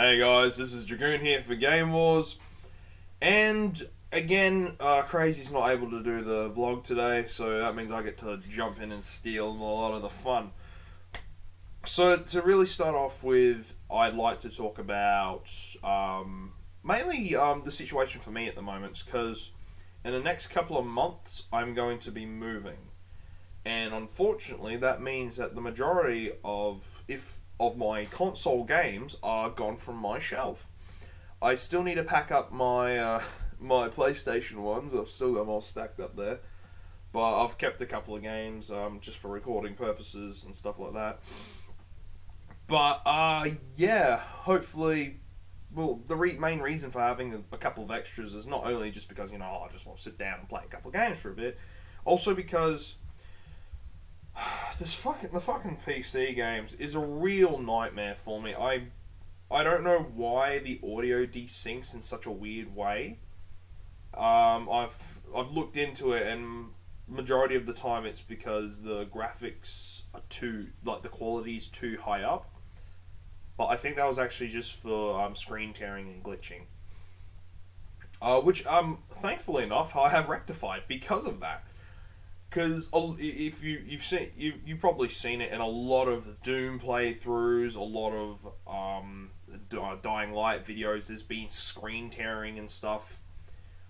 Hey guys, this is Dragoon here for Game Wars, and again, Crazy's not able to do the vlog today, so that means I get to jump in and steal a lot of the fun. So to really start off with, I'd like to talk about mainly the situation for me at the moment, because in the next couple of months I'm going to be moving, and unfortunately that means that the majority of my console games are gone from my shelf. I still need to pack up my PlayStation ones. I've still got them all stacked up there, but I've kept a couple of games just for recording purposes and stuff like that. But yeah, hopefully, well, the main reason for having a couple of extras is not only just because I just want to sit down and play a couple of games for a bit, also because the fucking PC games is a real nightmare for me. I don't know why the audio desyncs in such a weird way. I've looked into it, and majority of the time it's because the graphics are the quality is too high up. But I think that was actually just for screen tearing and glitching, which thankfully enough I have rectified because of that. Because if you've probably seen it in a lot of the Doom playthroughs, a lot of Dying Light videos. There's been screen tearing and stuff,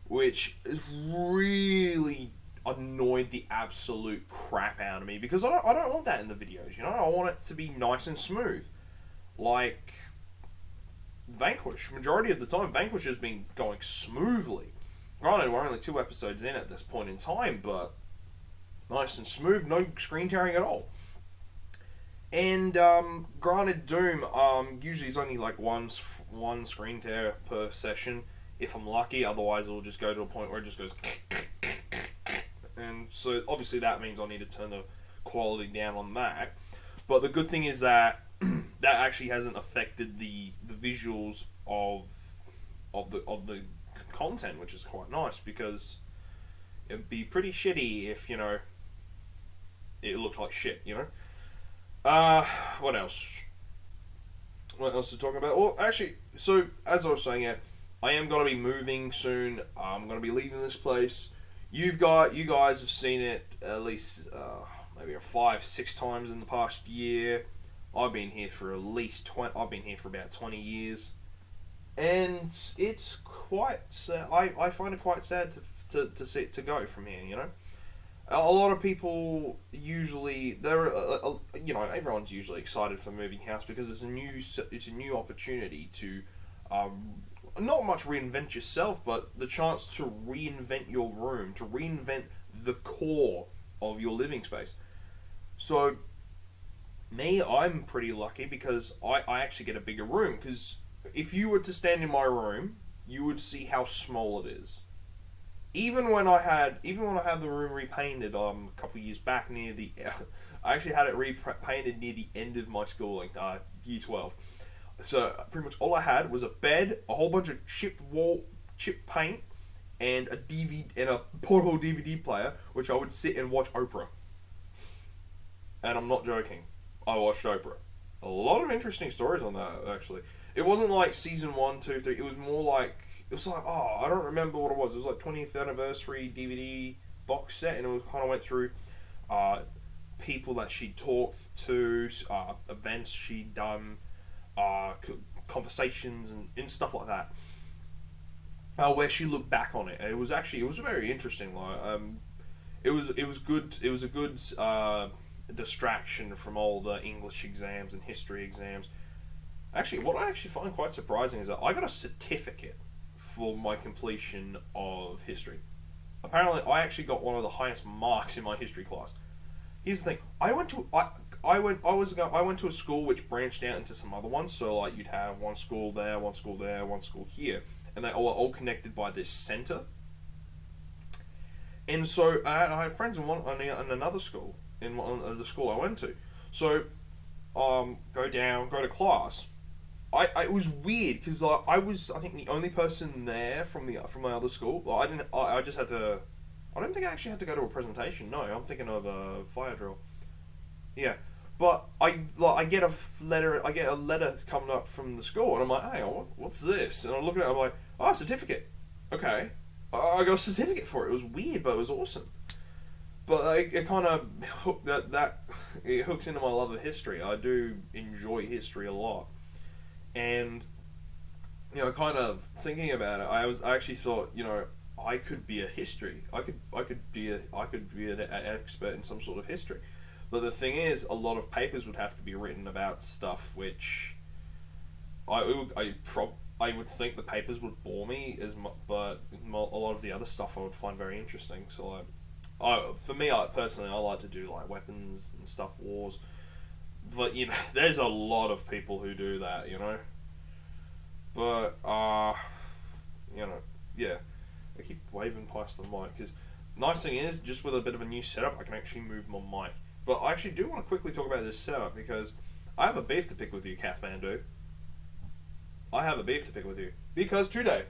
which has really annoyed the absolute crap out of me. Because I don't want that in the videos. I want it to be nice and smooth, like Vanquish. Majority of the time, Vanquish has been going smoothly. Granted, we're only 2 episodes in at this point in time, but nice and smooth, no screen tearing at all. And granted, Doom usually is only like one screen tear per session, if I'm lucky. Otherwise, it'll just go to a point where it just goes, and so obviously that means I need to turn the quality down on that. But the good thing is that that actually hasn't affected the visuals of the content, which is quite nice, because it'd be pretty shitty if it looked like shit. What else? What else to talk about? Well, actually, so as I was saying, yeah, I am gonna be moving soon. I'm gonna be leaving this place. You guys have seen it at least maybe 5-6 times in the past year. I've been here for at least 20. I've been here for about 20 years, and it's quite sad. I find it quite sad to go from here. A lot of people usually everyone's usually excited for moving house because it's a new opportunity to not much reinvent yourself, but the chance to reinvent your room, to reinvent the core of your living space. So me, I'm pretty lucky because I actually get a bigger room, because if you were to stand in my room, you would see how small it is. Even when I had the room repainted a couple of years back, I actually had it repainted near the end of my schooling, year 12. So pretty much all I had was a bed, a whole bunch of chipped paint, and a portable DVD player, which I would sit and watch Oprah. And I'm not joking, I watched Oprah. A lot of interesting stories on that, actually. It wasn't like season 1, 2, 3. It was more like, I don't remember what it was. It was like 20th anniversary DVD box set, and it was kind of went through people that she talked to, events she'd done, conversations and stuff like that. Where she looked back on it. And it was very interesting. It was good. It was a good distraction from all the English exams and history exams. Actually, what I actually find quite surprising is that I got a certificate for my completion of history. Apparently, I actually got one of the highest marks in my history class. Here's the thing: I went to a school which branched out into some other ones. So like you'd have one school there, one school there, one school here, and they all connected by this center. And so I had friends in another school, in the school I went to. So go to class. It was weird because I was, I think, the only person there from my other school. I just had to. I don't think I actually had to go to a presentation. No, I'm thinking of a fire drill. Yeah, But I get a letter coming up from the school, and I'm like, hey, what's this? And I look at it, I'm like, oh, a certificate. Okay, I got a certificate for it. It was weird, but it was awesome. But it kind of it hooks into my love of history. I do enjoy history a lot, and kind of thinking about it, I actually thought, I could be a history. I could be an expert in some sort of history. But the thing is, a lot of papers would have to be written about stuff which I would think the papers would bore me but a lot of the other stuff I would find very interesting. So for me, personally, I like to do like weapons and stuff, wars. But there's a lot of people who do that, But yeah. I keep waving past the mic because nice thing is, just with a bit of a new setup, I can actually move my mic. But I actually do want to quickly talk about this setup because I have a beef to pick with you, Kathmandu. I have a beef to pick with you because today,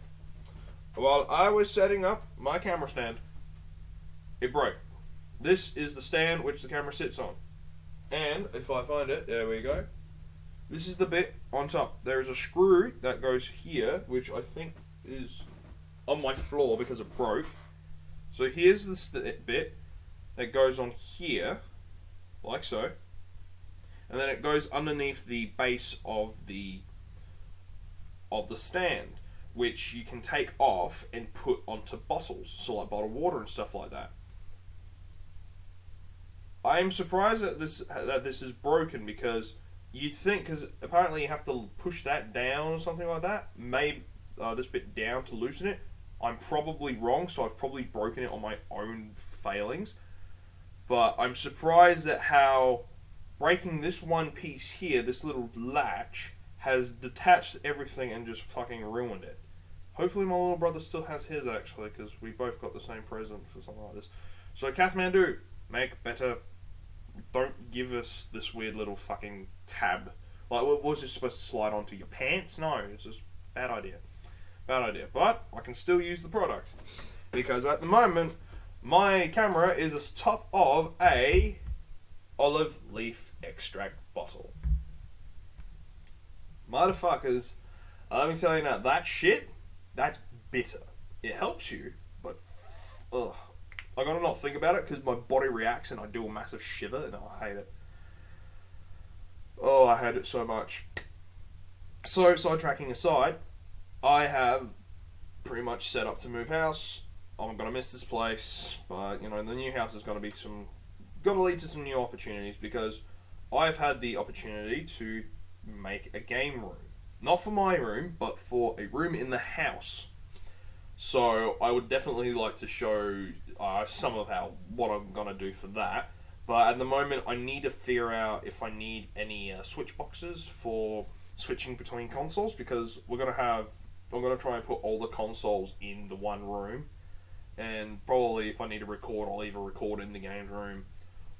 while I was setting up my camera stand, it broke. This is the stand which the camera sits on. And if I find it, there we go. This is the bit on top. There is a screw that goes here, which I think is on my floor because it broke. So here's the bit that goes on here, like so. And then it goes underneath the base of the stand, which you can take off and put onto bottles, so like bottled water and stuff like that. I'm surprised that this is broken because you'd think, because apparently you have to push that down or something like that, maybe this bit down to loosen it. I'm probably wrong, so I've probably broken it on my own failings. But I'm surprised at how breaking this one piece here, this little latch, has detached everything and just fucking ruined it. Hopefully my little brother still has his, actually, because we both got the same present for something like this. So Kathmandu, make better. Don't give us this weird little fucking tab. Like, what was this supposed to slide onto your pants? No, it's just bad idea. Bad idea. But I can still use the product. Because at the moment, my camera is a top of a olive leaf extract bottle. Motherfuckers, let me tell you now, that shit, that's bitter. It helps you, but ugh. I gotta not think about it because my body reacts and I do a massive shiver and I hate it. Oh, I hate it so much. So, sidetracking aside, I have pretty much set up to move house. I'm gonna miss this place, but the new house is gonna lead to some new opportunities because I've had the opportunity to make a game room. Not for my room, but for a room in the house. So I would definitely like to show some of what I'm gonna do for that. But at the moment, I need to figure out if I need any switch boxes for switching between consoles because I'm gonna try and put all the consoles in the one room, and probably if I need to record, I'll either record in the games room,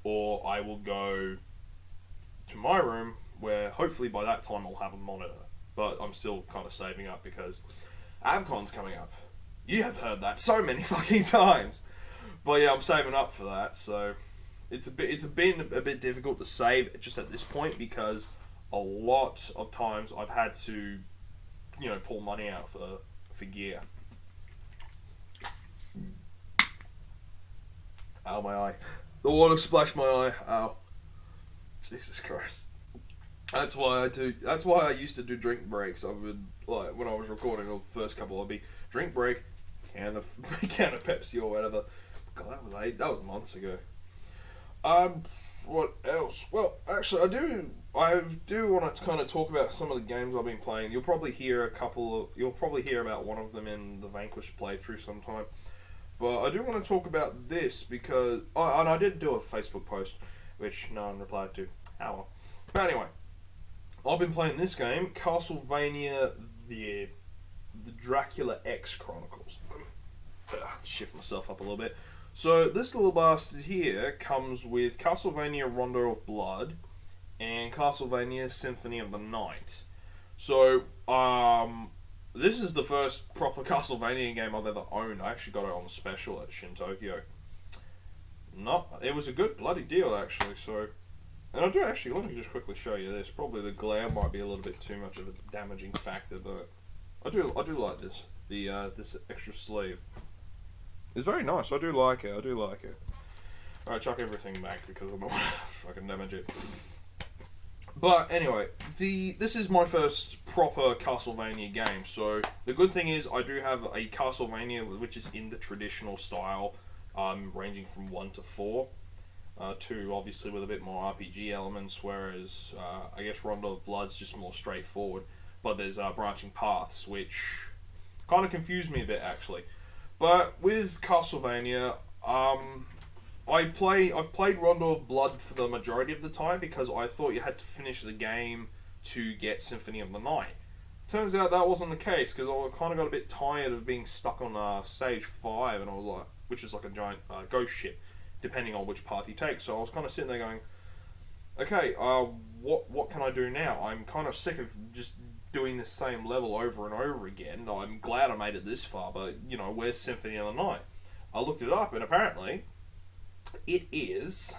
or I will go to my room where hopefully by that time I'll have a monitor. But I'm still kind of saving up because AvCon's coming up. You have heard that so many fucking times. But yeah, I'm saving up for that, so it's been a bit difficult to save just at this point because a lot of times I've had to, pull money out for gear. Ow, my eye. The water splashed my eye. Ow. Jesus Christ. That's why I used to do drink breaks. I would, like, when I was recording the first couple, I'd be drink break, can of Pepsi or whatever. God, that was months ago. What else? Well, actually, I do want to kind of talk about some of the games I've been playing. You'll probably hear about one of them in the Vanquish playthrough sometime. But I do want to talk about this because, and I did do a Facebook post, which no one replied to. Oh well. But anyway, I've been playing this game, Castlevania, the Dracula X Chronicles. Shift myself up a little bit. So this little bastard here comes with Castlevania Rondo of Blood and Castlevania Symphony of the Night. So this is the first proper Castlevania game I've ever owned. I actually got it on special at Shin Tokyo. It was a good bloody deal actually. So And I do actually, let me just quickly show you this. Probably the glare might be a little bit too much of a damaging factor, but I do like this. This extra sleeve. It's very nice. I do like it. Alright, chuck everything back because I don't want to fucking damage it. But anyway, this is my first proper Castlevania game. So the good thing is I do have a Castlevania which is in the traditional style, ranging from 1 to 4. 2 obviously with a bit more RPG elements, whereas I guess Rondo of Blood's just more straightforward. But there's branching paths, which kind of confused me a bit actually. But with Castlevania, I've played Rondo of Blood for the majority of the time because I thought you had to finish the game to get Symphony of the Night. Turns out that wasn't the case because I kind of got a bit tired of being stuck on stage 5, and I was like, which is like a giant ghost ship, depending on which path you take. So I was kind of sitting there going, okay, what can I do now? I'm kind of sick of just doing the same level over and over again. I'm glad I made it this far, but where's Symphony of the Night? I looked it up, and apparently it is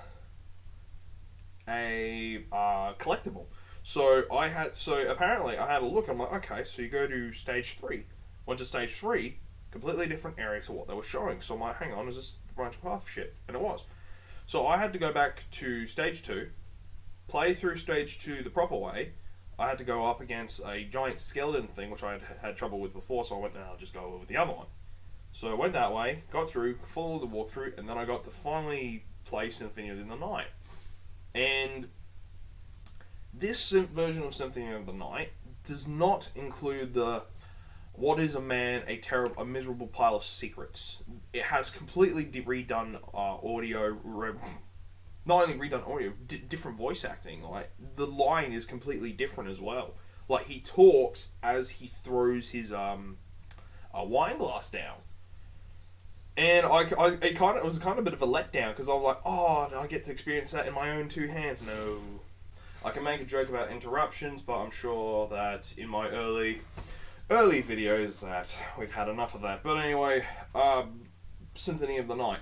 a collectible. So apparently I had a look. I'm like, okay, so you go to stage 3. Went to stage 3, completely different area to what they were showing. So I'm like, hang on, is this branch path shit? And it was. So I had to go back to stage 2, play through stage 2 the proper way. I had to go up against a giant skeleton thing, which I had trouble with before, so I went, I'll just go with the other one. So I went that way, got through, followed the walkthrough, and then I got to finally play Symphony of the Night. And this version of Symphony of the Night does not include the what is a man, a miserable pile of secrets. It has completely redone audio, not only redone audio, different voice acting. Like, the line is completely different as well. Like, he talks as he throws his wine glass down. And it was kind of a bit of a letdown because I was like, oh, I get to experience that in my own 2 hands. No, I can make a joke about interruptions, but I'm sure that in my early videos that we've had enough of that. But anyway, Symphony of the Night,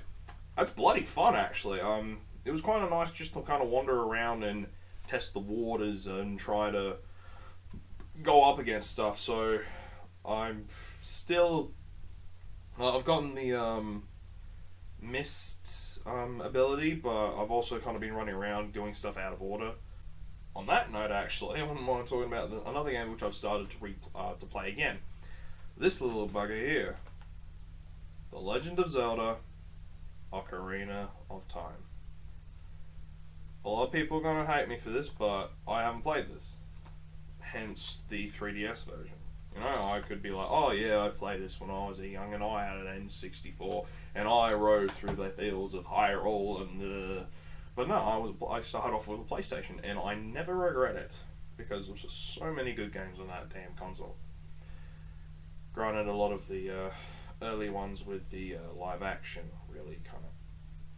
that's bloody fun actually. It was kind of nice just to kind of wander around and test the waters and try to go up against stuff. So I'm still. I've gotten the mist ability, but I've also kind of been running around doing stuff out of order. On that note, actually, I want to talk about another game which I've started to play again. This little bugger here, The Legend of Zelda: Ocarina of Time. A lot of people are going to hate me for this, but I haven't played this. Hence the 3DS version. I could be like, oh yeah, I played this when I was a young and I had an N64 and I rode through the fields of Hyrule and but no, I started off with a PlayStation and I never regret it because there's just so many good games on that damn console. Granted, a lot of the early ones with the live action really kind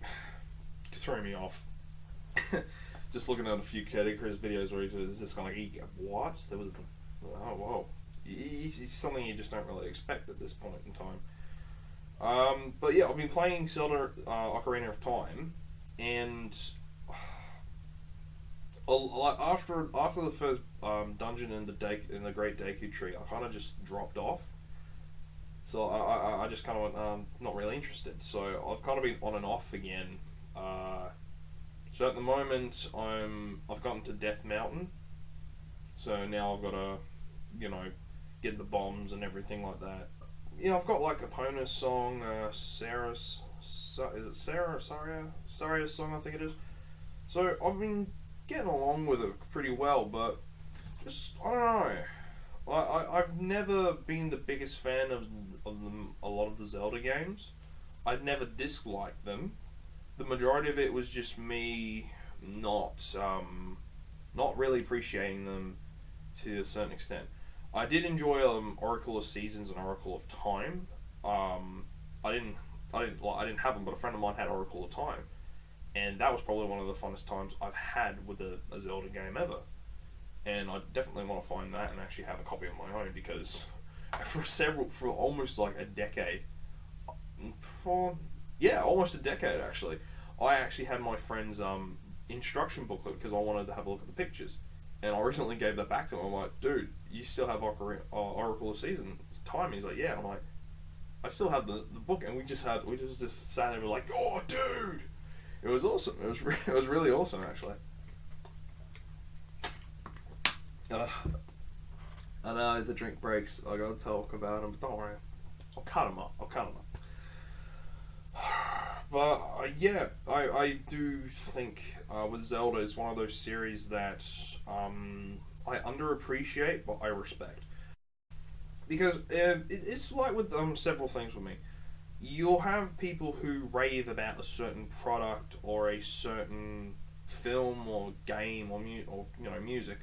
of threw me off. Just looking at a few Kid Chris videos where he's just kind of like, what? There was oh whoa. It's something you just don't really expect at this point in time. But yeah, I've been playing Zelda Ocarina of Time, and after the first dungeon in the Great Deku Tree, I kind of just dropped off. So I just kind of went not really interested. So I've kind of been on and off again. So at the moment I've gotten to Death Mountain. So now I've got to get the bombs and everything like that. Yeah, I've got like Epona's song, Sarah's song, I think it is. So I've been getting along with it pretty well, but just I don't know. I've never been the biggest fan of a lot of the Zelda games. I'd never disliked them. The majority of it was just me not really appreciating them to a certain extent. I did enjoy Oracle of Seasons and Oracle of Time. I didn't have them, but a friend of mine had Oracle of Time, and that was probably one of the funnest times I've had with a Zelda game ever. And I definitely want to find that and actually have a copy of my own because for almost like a decade, almost a decade actually, I actually had my friends instruction booklet because I wanted to have a look at the pictures. And I recently gave that back to him. I'm like, dude, you still have Oracle of Seasons time? He's like, yeah. And I'm like, I still have the book, and we just sat there and were like, oh, dude, it was awesome. It was really awesome actually. I know the drink breaks. I gotta talk about them, but don't worry, I'll cut them up. But yeah, I do think with Zelda, it's one of those series that I underappreciate, but I respect. Because it's like with several things with me. You'll have people who rave about a certain product or a certain film or game or music,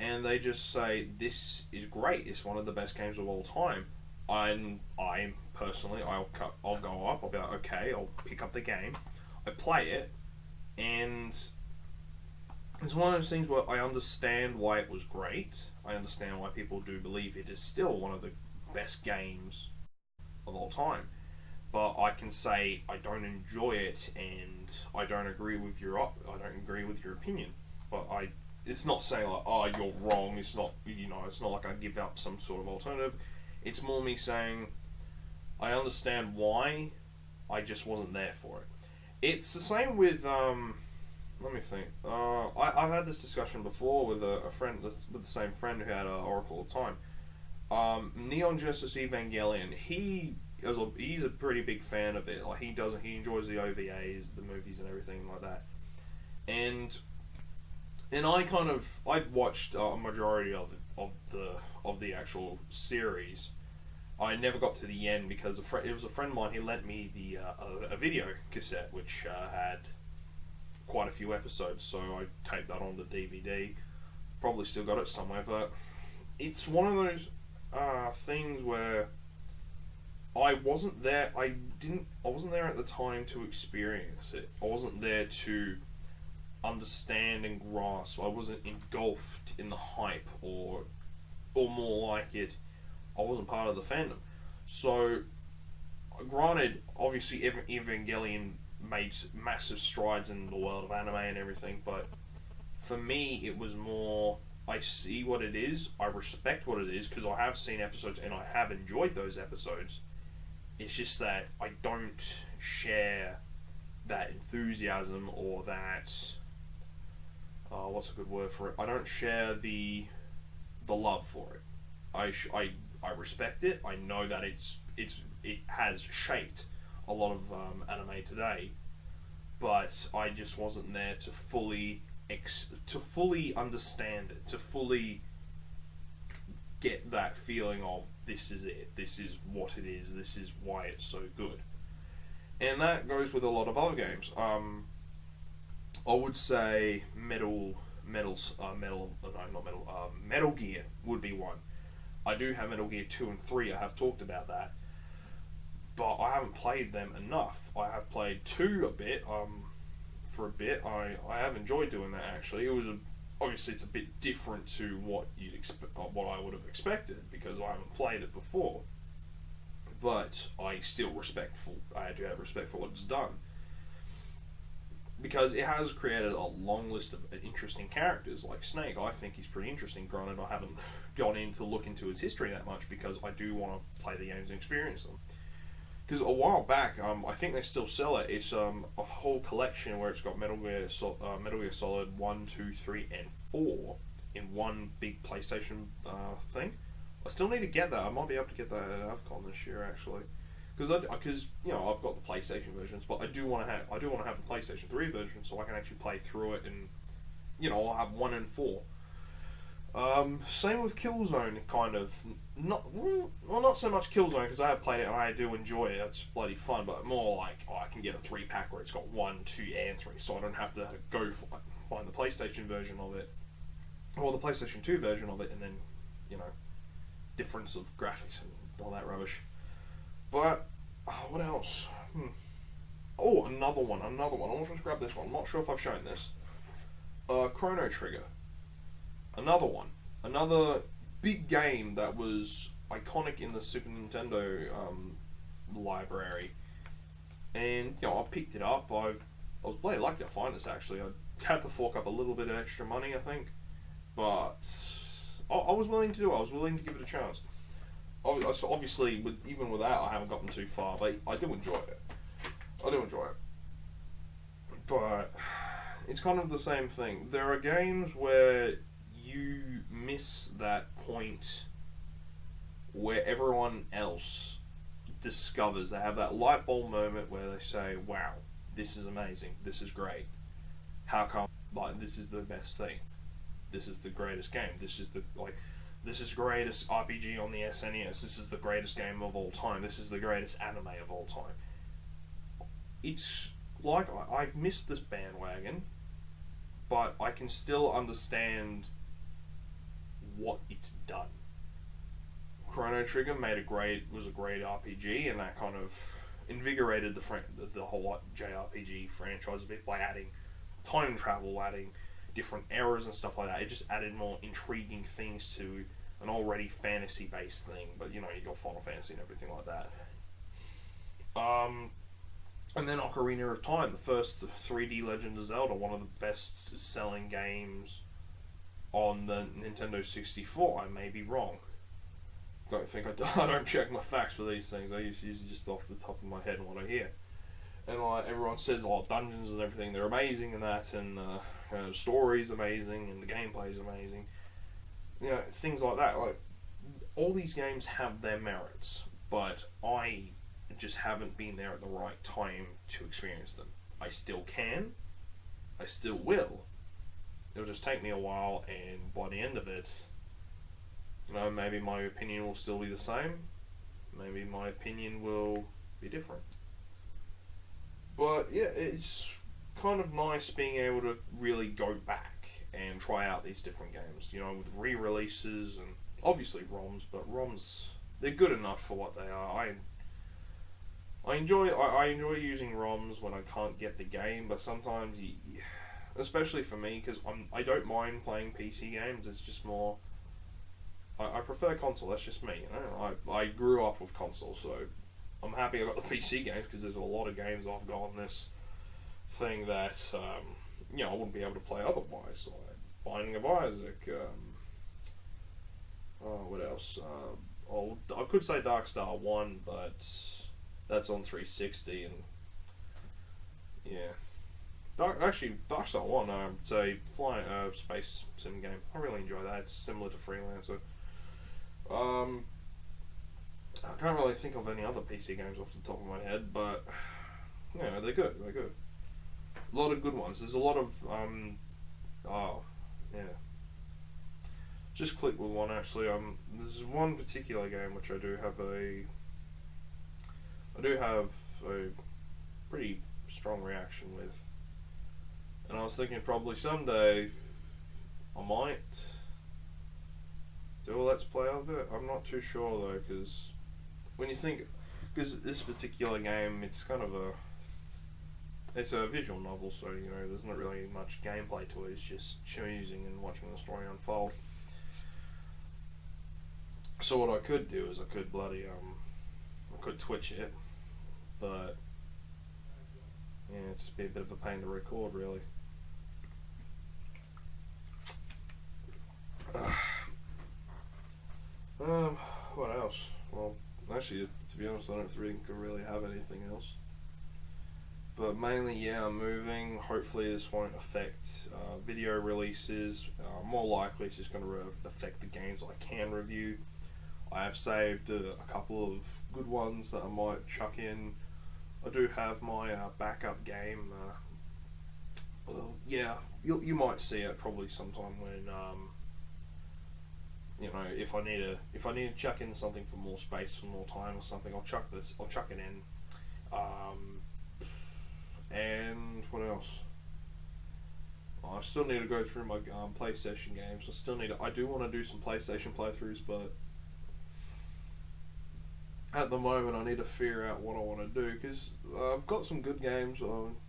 and they just say this is great. It's one of the best games of all time. I personally, I'll go up. I'll be like, okay, I'll pick up the game, I play it, and it's one of those things where I understand why it was great. I understand why people do believe it is still one of the best games of all time. But I can say I don't enjoy it, and I don't agree with your opinion. But it's not saying like, oh, you're wrong. It's not, it's not like I give up some sort of alternative. It's more me saying I understand why, I just wasn't there for it. It's the same with let me think. I've had this discussion before with a friend, with the same friend who had Oracle of Time. Neon Genesis Evangelion. He's a pretty big fan of it. Like he enjoys the OVAs, the movies, and everything like that. And I've watched a majority of the actual series. I never got to the end because it was a friend of mine. He lent me a video cassette which had quite a few episodes, so I taped that on the DVD. Probably still got it somewhere, but it's one of those things where I wasn't there. I wasn't there at the time to experience it. I wasn't there to understand and grasp. I wasn't engulfed in the hype, or more like it, I wasn't part of the fandom. So, granted, obviously Evangelion made massive strides in the world of anime and everything, but for me it was more, I see what it is, I respect what it is, because I have seen episodes and I have enjoyed those episodes. It's just that I don't share that enthusiasm, or that what's a good word for it? I don't share the love for it. I respect it. I know that it has shaped a lot of anime today, but I just wasn't there to fully understand it, to fully get that feeling of this is it, this is what it is, this is why it's so good. And that goes with a lot of other games. I would say Metal Gear would be one. I do have Metal Gear 2 and 3, I have talked about that, but I haven't played them enough. I have played 2 a bit, for a bit. I have enjoyed doing that actually. It was obviously it's a bit different to what what I would have expected, because I haven't played it before. But I do have respect for what it's done, because it has created a long list of interesting characters, like Snake. I think he's pretty interesting. Granted, I haven't gone in to look into his history that much, because I do want to play the games and experience them. Because a while back, I think they still sell it. It's a whole collection where it's got Metal Gear Solid 1, 2, 3, and 4 in one big PlayStation thing. I still need to get that. I might be able to get that at AVCON this year actually, because I've got the PlayStation versions, but I do want to have the PlayStation 3 version so I can actually play through it, and I'll have 1 and 4. Same with Killzone, kind of. Not so much Killzone, because I have played it and I do enjoy it. It's bloody fun, but more like, I can get a 3-pack where it's got 1, 2, and 3, so I don't have to go find the PlayStation version of it, or the PlayStation 2 version of it, and then, difference of graphics and all that rubbish. But, what else? Oh, another one. I want to grab this one. I'm not sure if I've shown this. Chrono Trigger. Another one. Another big game that was iconic in the Super Nintendo library. And, I picked it up. I was bloody lucky to find this, actually. had to fork up a little bit of extra money, I think, but I was willing to do it. I was willing to give it a chance. Obviously, even with that, I haven't gotten too far, but I do enjoy it. I do enjoy it. But it's kind of the same thing. There are games where you miss that point where everyone else discovers, they have that light bulb moment where they say, wow, this is amazing, this is great. How come, like, this is the best thing? This is the greatest game. This is the greatest RPG on the SNES. This is the greatest game of all time. This is the greatest anime of all time. It's like I've missed this bandwagon, but I can still understand what it's done. Chrono Trigger was a great RPG, and that kind of invigorated the whole JRPG franchise a bit by adding time travel, adding different eras and stuff like that. It just added more intriguing things to an already fantasy-based thing, but you got Final Fantasy and everything like that. And then Ocarina of Time, the first 3D Legend of Zelda, one of the best-selling games on the Nintendo 64. I may be wrong. Don't think I don't check my facts for these things. I usually just off the top of my head and what I hear. And everyone says, dungeons and everything, they're amazing and that, and the story's amazing and the gameplay's amazing. Things like that. Like, all these games have their merits, but I just haven't been there at the right time to experience them. I still can. I still will. It'll just take me a while, and by the end of it, maybe my opinion will still be the same. Maybe my opinion will be different. But yeah, it's kind of nice being able to really go back and try out these different games, with re-releases and obviously ROMs, but ROMs, they're good enough for what they are. I enjoy using ROMs when I can't get the game, but sometimes, especially for me, because I don't mind playing PC games, it's just more, I prefer console, that's just me, I grew up with console, so I'm happy I got the PC games, because there's a lot of games I've got on this thing that, I wouldn't be able to play otherwise, like Binding of Isaac, what else, I could say Darkstar 1, but that's on 360, and yeah. Darkstar 1, it's a flying space sim game. I really enjoy that. It's similar to Freelancer. I can't really think of any other PC games off the top of my head, but they're good. They're good. A lot of good ones. There's a lot of just click with one actually. There's one particular game which I do have a pretty strong reaction with, and I was thinking probably someday I might do a let's play of it. I'm not too sure though, because when you think, because this particular game, it's a visual novel, so there's not really much gameplay to it. It's just choosing and watching the story unfold. So what I could do is I could Twitch it, but it'd just be a bit of a pain to record, really. What else? Well, actually, to be honest, I don't think I really have anything else. But mainly, I'm moving. Hopefully this won't affect video releases. More likely it's just going to affect the games I can review. I have saved a couple of good ones that I might chuck in. I do have my backup game. You might see it probably sometime when if I need to chuck in something for more space, for more time or something, I'll chuck it in. And what else? I still need to go through my PlayStation games. I do want to do some PlayStation playthroughs, but at the moment I need to figure out what I want to do, because I've got some good games,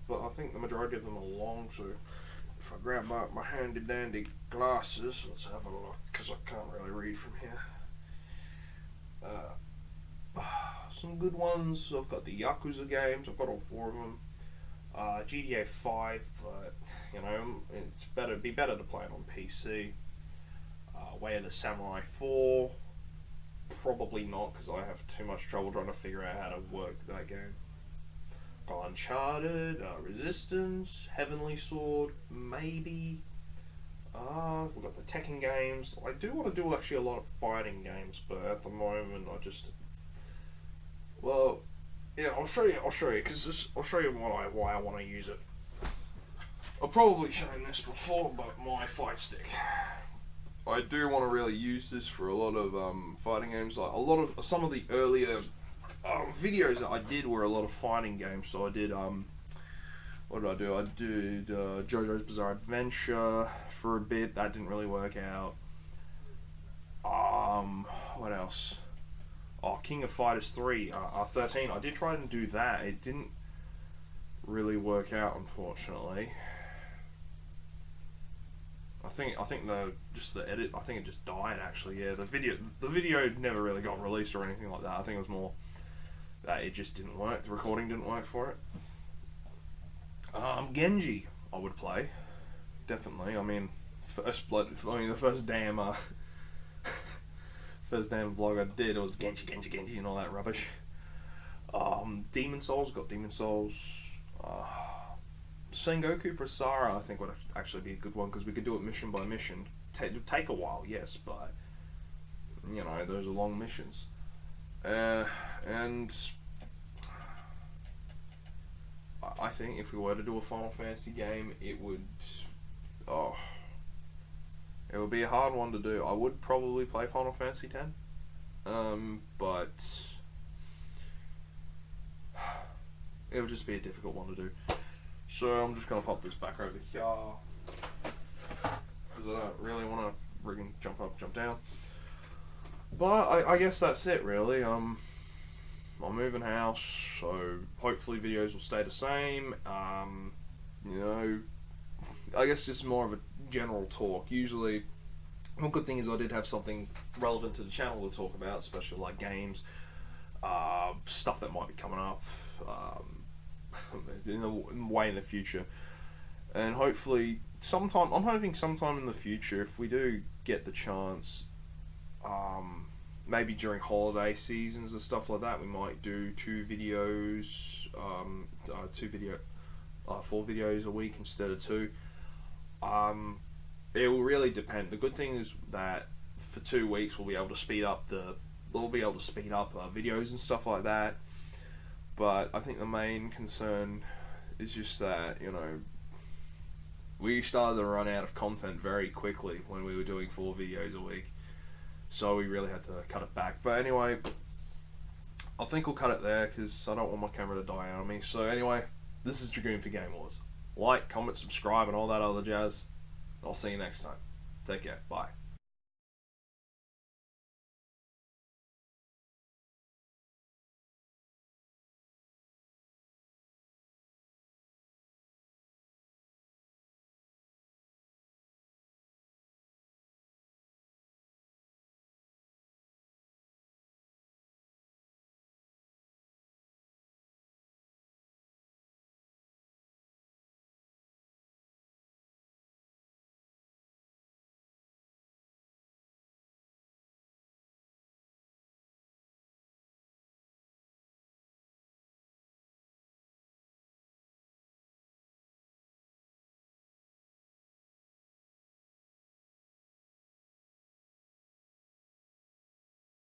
but I think the majority of them are long, so if I grab my handy dandy glasses, let's have a look, because I can't really read from here. Some good ones. I've got the Yakuza games. I've got all 4 of them. GTA 5, but You know, be better to play it on PC. Way of the Samurai 4, probably not, because I have too much trouble trying to figure out how to work that game. Got Uncharted, Resistance, Heavenly Sword, maybe. We've got the Tekken games. I do want to do actually a lot of fighting games, but at the moment I just... Well, yeah, I'll show you, because I'll show you why I want to use it. I've probably shown this before, but my fight stick. I do want to really use this for a lot of fighting games. Like some of the earlier videos that I did were a lot of fighting games. So I did what did I do? I did JoJo's Bizarre Adventure for a bit. That didn't really work out. What else? Oh, King of Fighters 3, 13. I did try and do that. It didn't really work out, unfortunately. I think the edit. I think it just died. Actually, yeah. The video never really got released or anything like that. I think it was more that it just didn't work. The recording didn't work for it. Genji, I would play, definitely. I mean, the first damn vlog I did, it was Genji, and all that rubbish. Demon Souls, got Demon Souls. Sengoku Prasara, I think, would actually be a good one, because we could do it mission by mission. It'd take a while, yes, but you know, those are long missions. And I think if we were to do a Final Fantasy game, it would be a hard one to do. I would probably play Final Fantasy X, but it would just be a difficult one to do. So I'm just gonna pop this back over here, because I don't really want to friggin' jump up, jump down. But I guess that's it, really. I'm moving house, so hopefully videos will stay the same. You know, I guess just more of a general talk. Usually, one good thing is I did have something relevant to the channel to talk about, especially like games, stuff that might be coming up. In the future, and hopefully I'm hoping sometime in the future, if we do get the chance, maybe during holiday seasons and stuff like that, we might do 4 videos a week instead of 2. It will really depend. The good thing is that for 2 weeks we'll be able to speed up videos and stuff like that. But I think the main concern is just that, you know, we started to run out of content very quickly when we were doing 4 videos a week. So we really had to cut it back. But anyway, I think we'll cut it there, because I don't want my camera to die on me. So anyway, this is Dragoon for Game Wars. Like, comment, subscribe, and all that other jazz. I'll see you next time. Take care. Bye.